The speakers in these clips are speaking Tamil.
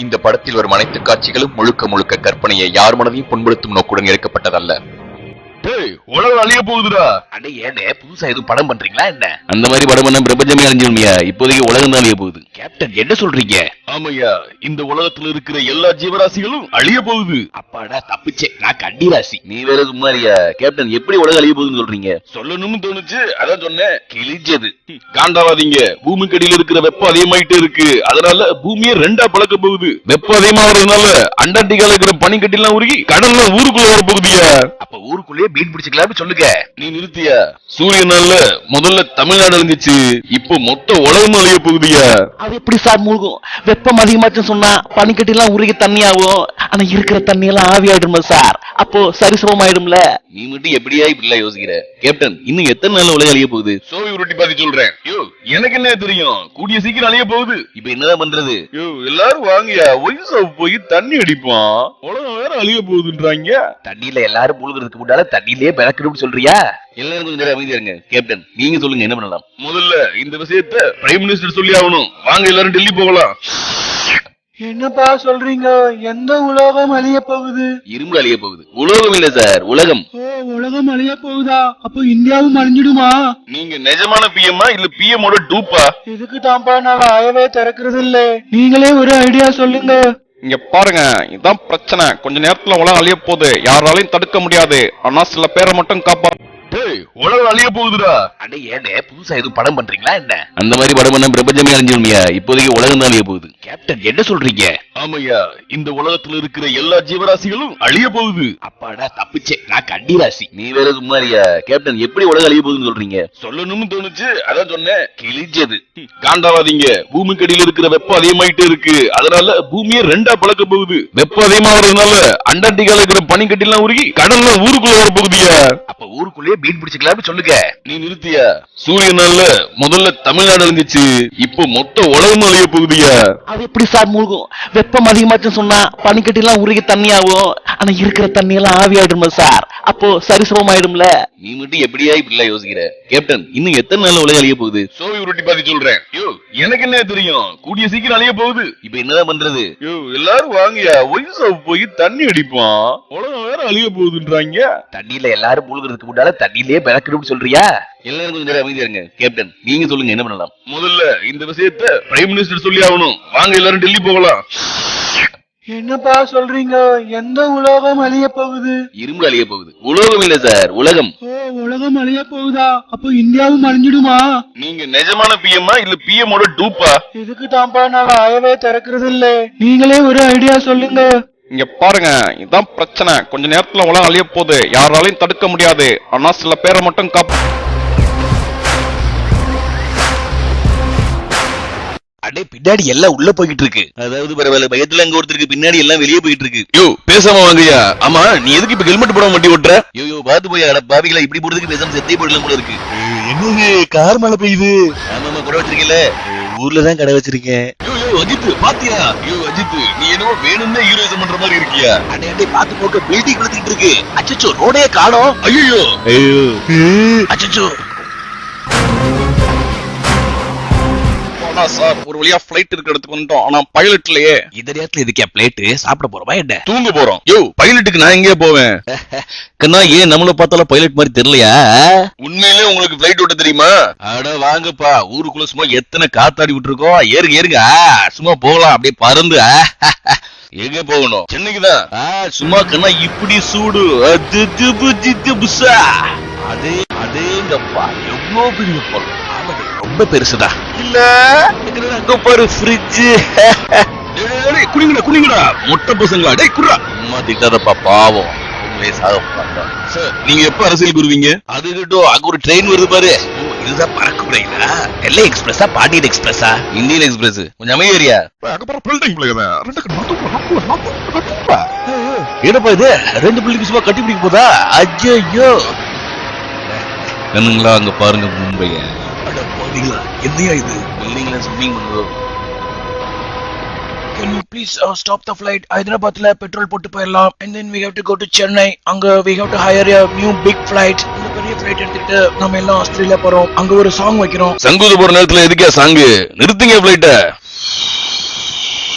இந்த படத்தில் வரும் அனைத்து காட்சிகளும் முழுக்க முழுக்க கற்பனையை யார் மனதையும் புண்படுத்தும் நோக்குடன் எடுக்கப்பட்டதல்ல. உலகம் அழிய போகுதுடா. அடே ஏனே புதுசா எதுவும் படம் பண்றீங்களா என்ன? அந்த மாதிரி படம் பண்ண பிரபஞ்சமே அழிஞ்சிருமியா. இப்போதைக்கு உலகம் தான் அழிய போகுது. கேப்டன் என்ன சொல்றீங்க? ஆமையா, இந்த உலகத்துல இருக்கிற எல்லா ஜீவராசிகளும் அழிய போகுது. அப்பாடா தப்பிச்சே, நான் கண்டி ராசி. நீ வேற சும்மாரியா? கேப்டன் எப்படி உலகம் அழிய போகுதுன்னு சொல்றீங்க? சொல்லணும்னு தோணுச்சு, அதான் சொன்னேன். கிழிஞ்சது. காண்டாவாதீங்க. பூமிக்கு அடியில் இருக்கிற வெப்பம் அதிகமாயிட்டே இருக்கு. அதனால பூமியை ரெண்டா பழக்க போகுது. வெப்பம் அதிகமாகிறதுனால அண்டார்டிகால இருக்கிற பனிக்கட்டிலாம் உருகி கடல்ல ஊருக்குள்ள வர போகுதியா. அப்ப ஊருக்குள்ளேயே மீன் பிடிச்சுக்கலாம்னு சொல்லுங்க. நீ நிறுத்தியா? சூரியனால முதல்ல தமிழ்நாடு இருந்துச்சு, இப்போ மொத்த உலகம் அழிய போகுதியா. அது எப்படி சார் மூழ்கும்? வெப்பம் அதிகமாச்சுன்னு சொன்னா பனிக்கட்டி எல்லாம் உருகி தண்ணியாகும். ஆனா இருக்கிற தண்ணி எல்லாம் ஆவியாயிடுமா சார்? அப்போ சரிசமமாயிடும்ல. நீ மட்டும் எப்படியா இப்படி யோசிக்கிற? கேப்டன் இன்னும் எத்தனை நாள் உலகம் அழிய போகுது? சோவி உருட்டி பாத்தி சொல்றேன். யோ எனக்கு என்ன தெரியும், கூடிய சீக்கிரம் அழிய போகுது. இப்ப என்னதான் பண்றது? யோ எல்லாரும் வாங்கியா, ஒய்ஸ் போய் தண்ணி அடிப்பான். உலகம் வேற அழிய போகுதுன்றாங்க. தண்ணியில எல்லாரும் மூழ்கிறதுக்கு முன்னால தண்ணியிலேயே பிறக்கணும்னு சொல்றியா? எல்லாரும் கொஞ்சம் நேரம் அமைதியா இருங்க. கேப்டன் நீங்க சொல்லுங்க, என்ன பண்ணலாம்? முதல்ல இந்த விஷயத்த பிரைம் மினிஸ்டர் சொல்லி ஆகணும். வாங்க எல்லாரும் டெல்லி போகலாம். என்னப்பா சொல்றீங்க? எந்த உலகம் அழிய போகுது? இரும்பு அழிய போகுது. உலகம் இல்ல சார், உலகம். ஓ, உலகம் அழிய போகுதா? அப்போ இந்தியாவும் அழிஞ்சிடுமா? நீங்க நிஜமான பிஎம்மா இல்ல பிஎம்மோட டூப்பா? இதுக்கு தான்ப்பா நான் வாயவே திறக்கிறது இல்ல. நீங்களே ஒரு ஐடியா சொல்லுங்க. இங்க பாருங்க, இதான் பிரச்சனை. கொஞ்ச நேரத்துல உலகம் அழிய போகுது. யாராலையும் தடுக்க முடியாது. ஆனா சில பேரை மட்டும் காப்பாற்ற. உலகம் அழிய போகுதுடா. அடே ஏனே புதுசா எதுவும் படம் பண்றீங்களா என்ன? அந்த மாதிரி படம் பண்ண பிரபஞ்சமே அழிஞ்சிருமியா. இப்போதைக்கு உலகம் தான் அழிய போகுது. கேப்டன் என்ன சொல்றீங்க? ஆமையா, இந்த உலகத்துல இருக்கிற எல்லா ஜீவராசிகளும் அழிய போகுது. அப்பாடா தப்பிச்சே, நான் கண்டி ராசி. நீ வேற சும்மாரியா? கேப்டன் எப்படி உலகம் அழிய போகுதுன்னு சொல்றீங்க? சொல்லணும்னு தோணுச்சு, அதான் சொன்னேன். கிழிஞ்சது. காண்டாவாதீங்க. பூமிக்கு அடியில் இருக்கிற வெப்பம் அதிகமாயிட்டே இருக்கு. அதனால பூமியை ரெண்டா பழக்க போகுது. வெப்பம் அதிகமாகிறதுனால அண்டார்டிகால இருக்கிற பனிக்கட்டிலாம் உருகி கடல்ல ஊருக்குள்ள வர போகுதியா. அப்ப ஊருக்குள்ளேயே மீன் பிடிச்சுக்கலாம்னு சொல்லுங்க. நீ நிறுத்தியா? சூரியனால முதல்ல தமிழ்நாடு இருந்துச்சு, இப்போ மொத்த உலகம் அழிய போகுதியா. அது எப்படி சார் மூழ்கும்? வெப்பம் அதிகமாச்சுன்னு சொன்னா பனிக்கட்டி எல்லாம் உருகி தண்ணியாகும். ஆனா இருக்கிற தண்ணி எல்லாம் ஆவியாயிடுமா சார்? அப்போ சரிசமமாயிடும்ல. நீ மட்டும் எப்படியா இப்படி யோசிக்கிற? கேப்டன் இன்னும் எத்தனை நாள் உலகம் அழிய போகுது? சோவி உருட்டி பாத்தி சொல்றேன். யோ எனக்கு என்ன தெரியும், கூடிய சீக்கிரம் அழிய போகுது. இப்ப என்னதான் பண்றது? யோ எல்லாரும் வாங்கியா, ஒய்ஸ் போய் தண்ணி அடிப்பான். உலகம் வேற அழிய போகுதுன்றாங்க. தண்ணியில எல்லாரும் மூழ்கிறதுக்கு முன்னால தண்ணியிலேயே பிறக்கணும்னு சொல்றியா? எல்லாரும் கொஞ்சம் நேரம் அமைதியா இருங்க. கேப்டன் நீங்க சொல்லுங்க, என்ன பண்ணலாம்? முதல்ல இந்த விஷயத்த பிரைம் மினிஸ்டர் சொல்லி ஆகணும். வாங்க எல்லாரும் டெல்லி போகலாம். என்னப்பா சொல்றீங்க? எந்த உலகம் அழிய போகுது? இரும்பு அழிய போகுது. உலகம் இல்ல சார், உலகம். ஓ, உலகம் அழிய போகுதா? அப்போ இந்தியாவும் அழிஞ்சிடுமா? நீங்க நிஜமான பிஎம்மா இல்ல பிஎம்மோட டூப்பா? இதுக்கு தான்ப்பா நான் வாயவே திறக்கிறது இல்ல. நீங்களே ஒரு ஐடியா சொல்லுங்க. இங்க பாருங்க, இதான் பிரச்சனை. கொஞ்ச நேரத்துல உலகம் அழிய போகுது. யாராலையும் தடுக்க முடியாது. ஆனா சில பேரை மட்டும் காப்பாற்ற. அடே பின்னாடி எல்லாம் உள்ள போய்கிட்டு இருக்கு. அதாவது பரவாயில்ல, பயத்துல அங்க ஒருத்தருக்கு பின்னாடி எல்லாம் வெளியே போயிட்டு இருக்கு. யோ பேசாம வாங்கய்யா. ஆமா நீ எதுக்கு இப்ப ஹெல்மெட் போடாம வண்டி ஓட்டுற? யோ பாத்து போய் அட பாவிகளா, இப்படி போறதுக்கு பேசாம செத்தே போயிடலாம் போல இருக்கு. என்னது கார் மழை பெய்யுது? ஆமா கூட வச்சிருக்கீல்ல, ஊர்லதான் கடை வச்சிருக்கேன். யோ அஜித் பாத்தியா? யோ அஜித் நீ என்னவோ வேணும்னே ஹீரோயிசம் பண்ற மாதிரி இருக்கியா? அடே பாத்து போக்க பில்டிங் விழுந்துட்டு இருக்கு. அச்சச்சோ ரோடே காணோம். ஐயோ அச்சச்சோ. சார் ஒரு வழியா பிளைட் இருக்கிற இடத்துக்கு வந்துட்டோம். ஆனா பைலட் இல்லையே. இந்த நேரத்துல இதுக்கே பிளேட் சாப்பிட போறோமா என்ன? தூங்க போறோம். யோ பைலட்டுக்கு நான் எங்கே போவேன்? கண்ணா ஏன் நம்மள பார்த்தாலும் பைலட் மாதிரி தெரியலையா? உண்மையிலே உங்களுக்கு பிளைட் ஓட்ட தெரியுமா? அட வாங்கப்பா, ஊருக்குள்ள சும்மா எத்தனை காத்தாடி விட்டுருக்கோம். ஏறுங்க ஏறுங்க, சும்மா போகலாம் அப்படியே பறந்து. எங்க போகணும்? சென்னைக்கு தான். சும்மா கண்ணா இப்படி சூடு. அதேங்கப்பா எவ்வளவு பெரிய பொருள். ரொம்ப பெருசுடா. இல்ல அங்க பாரு ஃப்ரிட்ஜ். குடிங்கடா குடிங்கடா மொட்டை பசங்களா. டேய் குடுறா. அம்மா திட்டாதப்பா, பாவம். உண்மையை சாக போறாங்க. சார் நீங்க எப்ப அரசியலுக்கு வருவீங்க? அது கிட்டும் அங்க ஒரு ட்ரெயின் வருது பாரு. இதுதான் பறக்க முடியல. நெல்லை எக்ஸ்பிரஸா பாண்டியன் எக்ஸ்பிரஸா இந்தியன் எக்ஸ்பிரஸ்? கொஞ்சம் அமைதியா. என்னப்பா இது, 2 பில்டிங் சும்மா கட்டி பிடிக்க போதா? ஐயோ கண்ணுங்களா, அங்க பாருங்க மும்பைய. என்னையா இது பில்டிங்ல ஸ்விம்மிங் பண்ணுவோம். Can you please stop the flight? ஹைதராபாத்ல பெட்ரோல் போட்டு போயிடலாம். And then we have to go to Chennai. அங்க we have to hire a new big flight. இந்த பெரிய ஃளைட் எடுத்துட்டு நாம எல்லாம் ஆஸ்திரேலியா போறோம். அங்க ஒரு சாங் வைக்கிறோம். சங்கூத போற நேரத்துல எதுக்கே சாங்? நிறுத்துங்க பிளைட்ட.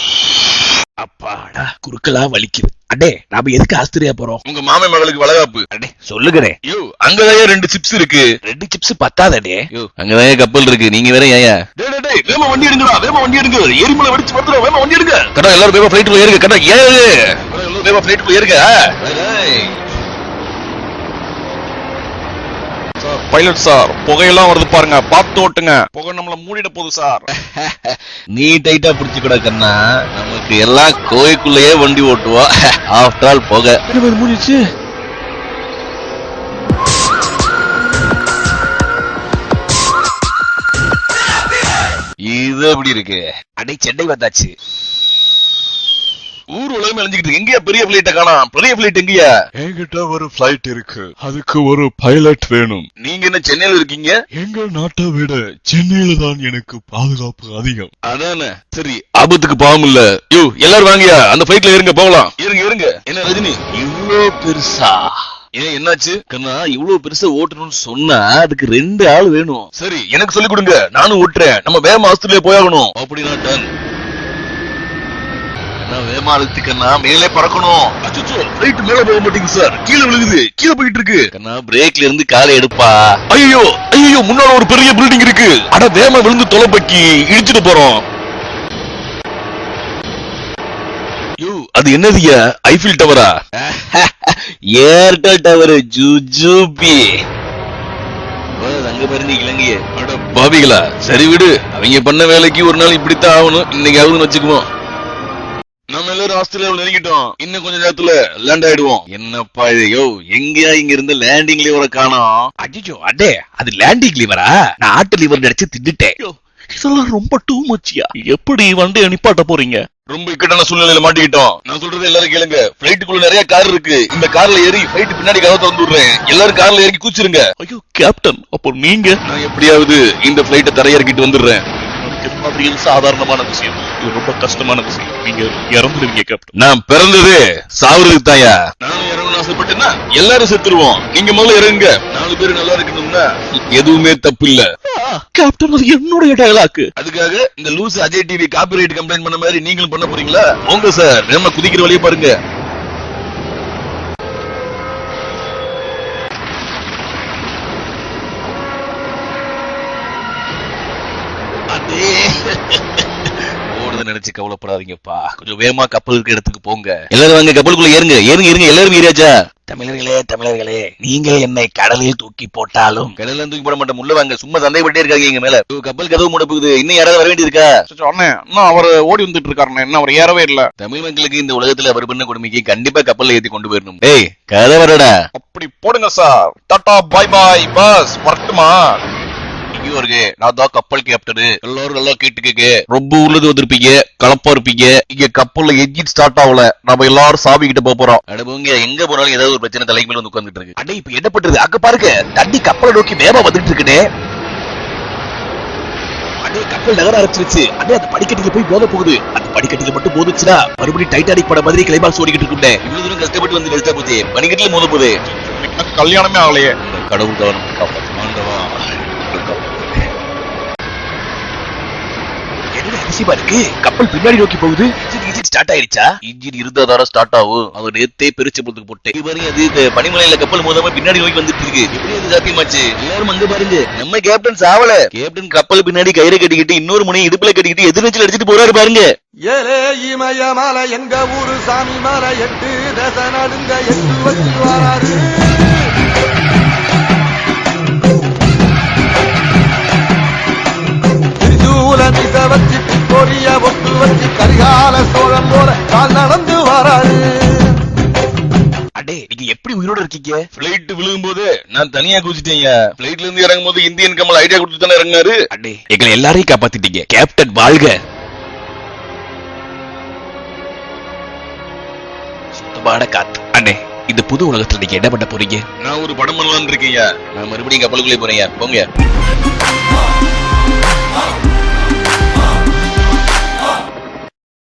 குறுக்கலா வலிக்குது. அடே நாம எதுக்கு ஆஸ்திரேலியா போறோம்? உங்க மாமன் மகளுக்கு வளகாப்பு. அடே சொல்லுங்கடே. யோ அங்கதான் 2 சிப்ஸ் இருக்கு. 2 சிப்ஸ் பத்தாதே. யோ அங்கதான் கப்பல் இருக்கு. நீங்க வேற ஏயா? டேய் வேமா வண்டி எடுங்கடா, வேமா வண்டி எடுங்க. எரிமலை வெடிச்சு வந்துரும், வேமா வண்டி எடுங்க. கடா எல்லாரும் வேமா ஃளைட்ல ஏறுங்க. கடா ஏறு. எல்லாரும் வேமா ஃளைட்ல ஏறுங்க. பைலட் சார், புகையெல்லாம் வருது பாருங்க, பார்த்து ஓட்டுங்க. புகை நம்மள மூடிட போகுது சார். நீ டைட்டா பிடிச்சு கூட கண்ணா, நமக்கு எல்லாம் கோயிலுக்குள்ளேயே வண்டி ஓட்டுவோம். ஆஃப்டர் ஆல் போக முடிச்சு. இது எப்படி இருக்கு? அடே சென்னை வந்தாச்சு. ஊர் உலகம் அழிஞ்சுக்கிட்டு இருக்கு. எங்கயா பெரிய பிளைட்ட காணோம்? பெரிய பிளைட் எங்கயா? என்கிட்ட ஒரு பிளைட் இருக்கு, அதுக்கு ஒரு பைலட் வேணும். நீங்க என்ன சென்னையில இருக்கீங்க? எங்க நாட்டை விட சென்னையில தான் எனக்கு பாதுகாப்பு அதிகம். அதானே. சரி, ஆபத்துக்கு பாவம் இல்ல. யோ எல்லாரும் வாங்கயா, அந்த பிளைட்ல ஏறுங்க, போகலாம். ஏறுங்க. என்ன ரஜினி இவ்ளோ பெருசா? ஏன் என்னாச்சு? கண்ணா இவ்வளவு பெருசா ஓட்டணும்னு சொன்னா அதுக்கு 2 ஆள் வேணும். சரி எனக்கு சொல்லி கொடுங்க, நானும் ஓட்டுறேன். நம்ம வேகமா ஆஸ்திரேலியா போயாகணும். அப்படின்னா டன். நான் வேகமா அழுத்திக்கண்ணா, மேலே பறக்கணும். அச்சோ பிளைட் மேல போக மாட்டேங்குது சார், கீழே விழுகுது. கீழே போயிட்டு இருக்கு. கண்ணா பிரேக்ல இருந்து காலை எடுப்பா. ஐயோ முன்னால ஒரு பெரிய பில்டிங் இருக்கு. அட வேகமா விழுந்து தொலைப்பக்கி இடிச்சிட்டு போறோம். யோ அது என்னதுயா? ஐஃபில் டவரா? ஏர்டெல் டவர் ஜுஜுபி. அங்க பாருங்க இலங்கைய. அட பாவிகளா, சரி விடு. அவங்க பண்ண வேலைக்கு ஒரு நாள் இப்படித்தான் ஆகணும். இன்னைக்கு ஆகுதுன்னு வச்சுக்குவோம். நம்ம எல்லாரும் ஆஸ்திரேலியாவில் நெருங்கிட்டோம். இன்னும் கொஞ்ச நேரத்துல லேண்ட் ஆயிடுவோம். என்னப்பா இது? யோ எங்கயா இங்க இருந்து லேண்டிங் லிவரை காணோம்? அஜிஜோ அடே அது லேண்டிங் லிவரா? நான் ஆட்டு லிவர் நினைச்சு தின்னுட்டேன். இதெல்லாம் ரொம்ப டூ மச்சியா. எப்படி வண்டியை நிப்பாட்ட போறீங்க? ரொம்ப இக்கட்டான சூழ்நிலையில மாட்டிக்கிட்டோம். நான் சொல்றது எல்லாரும் கேளுங்க. பிளைட்டுக்குள்ள நிறைய கார் இருக்கு. இந்த கார்ல ஏறி பிளைட் பின்னாடி கதவை திறந்து விடுறேன். எல்லாரும் கார்ல ஏறி கூச்சிருங்க. ஐயோ கேப்டன், அப்போ நீங்க? நான் எப்படியாவது இந்த பிளைட்டை தரையிறக்கிட்டு வந்துடுறேன். இது சாதாரணமான விஷயம், இது ரொம்ப கஷ்டமான விஷயம். நீங்க இறந்துடுவீங்க கேப்டன். நான் பிறந்தது சாவுறதுக்கு தாயா. நானும் இறங்கணும்னு ஆசைப்பட்டேன்னா எல்லாரும் செத்துருவோம். நீங்க முதல்ல இறங்குங்க. 4 பேர் நல்லா இருக்கணும்னா எதுவுமே தப்பு இல்ல. கேப்டன் அது என்னுடைய டயலாக். அதுக்காக இந்த loose Ajay TV copyright complaint பண்ண மாதிரி நீங்களும் பண்ண போறீங்களா? போங்க சார், நம்ம குதிக்கிற வழியை பாருங்க. ஓடுது நினைச்சு கவலைப்படாதீங்கப்பா. கொஞ்சம் வேகமா கப்பல் இருக்க இடத்துக்கு போங்க. எல்லாரும் வாங்க கப்பலுக்குள்ள ஏறுங்க. எல்லாரும் ஏறியாச்சா? தமிழர்களே நீங்கள் என்னை கடலில் தூக்கி போட்டாலும் கடல்ல தூக்கி போட மாட்டேன். உள்ள வாங்க. சும்மா சந்தேகப்பட்டே இருக்காங்க எங்க மேல. கப்பல் கதவு மூட போகுது. இன்னும் யாராவது வர வேண்டியிருக்கா? அண்ணே, இன்னும் அவர் ஓடி வந்துட்டு இருக்காருண்ணே, இன்னும் அவர் ஏறவே இல்ல. தமிழ் மக்களுக்கு இந்த உலகத்துல அவர் பண்ண கொடுமைக்கு கண்டிப்பா கப்பல்ல ஏத்தி கொண்டு போயிடணும். டேய் கதை வரடா. அப்படி போடுங்க sir. Tata bye bye boss, வரட்டுமா? இருக்கு. நான் தான் கப்பல் கேப்டன். எல்லாரும் நல்லா கேட்டுக்க. ரொம்ப உள்ளது வந்திருப்பீங்க, கலப்பா இருப்பீங்க. இங்க கப்பல்ல என்ஜின் ஸ்டார்ட் ஆகல. நம்ம எல்லாரும் சாமி கிட்ட போறோம். அடபுங்க எங்க போனாலும் ஏதாவது ஒரு பிரச்சனை தலைக்கு மேல வந்து உட்கார்ந்துட்டு இருக்கு. அடே இப்ப என்ன பண்றது? அங்க பாருங்க, தண்ணி கப்பலை நோக்கி வேகமா வந்துட்டு இருக்குனே. அடே கப்பல் நகர ஆரம்பிச்சிருச்சு. அடே அந்த படிக்கட்டுல போய் மோத போகுது. அந்த படிக்கட்டுல மட்டும் மோதுச்சுனா மறுபடியும் டைட்டானிக் படம் மாதிரி கிளைமாக்ஸ் ஓடிக்கிட்டு இருக்கும்னே. இவ்வளவு தூரம் கஷ்டப்பட்டு வந்து கஷ்டா போச்சு. படிக்கட்டுல மோத போகுது. கல்யாணமே ஆகலையே. கடவுள் கவனம் காப்பாத்து ஆண்டவா. அதிசயமா இருக்கு. கப்பல் பின்னாடி நோக்கி போகுது. இன்ஜின் ஸ்டார்ட் ஆயிடுச்சா? இன்ஜின் இருந்தாதார ஸ்டார்ட் ஆகும். அது நேத்தே பெருச்சம்பளத்துக்கு போட்டேன். பாருங்க அது பனிமலையில கப்பல் மோதாம பின்னாடி நோக்கி வந்துட்டு இருக்கு. எப்படி அது சாத்தியமாச்சு? எல்லாரும் அங்க பாருங்க. நம்ம கேப்டன் சாவல. கேப்டன் கப்பல் பின்னாடி கயிறை கட்டிக்கிட்டு இன்னொரு முனை இடுப்புல கட்டிக்கிட்டு எதிர்நீச்சல் அடிச்சிட்டு போறாரு பாருங்க. ஏலே இமயமலை எங்க ஊரு சாமி மலை 8 தச நடுங்க 8 வச்சு வராரு. வச்சு கொடிய ஒட்டு வச்சு கரிகால சோழம் போல கால் நடந்து வராரு. அடே நீங்க எப்படி உயிரோட இருக்கீங்க? பிளைட் விழுகும் போது நான் தனியா குதிச்சிட்டேங்க. பிளைட்ல இருந்து இறங்கும் போது இந்தியன் கமல் ஐடியா கொடுத்து தானே இறங்கினாரு. அடே எங்களை எல்லாரையும் காப்பாத்திட்டீங்க. கேப்டன் வாழ்க. சுத்தமான காத்து. அண்ணே இந்த புது உலகத்துல நீங்க என்ன பண்ண போறீங்க? நான் ஒரு படம் பண்ணலாம்னு இருக்கீங்க. நான் மறுபடியும் கப்பலுக்குள்ளே போறேன். போங்க.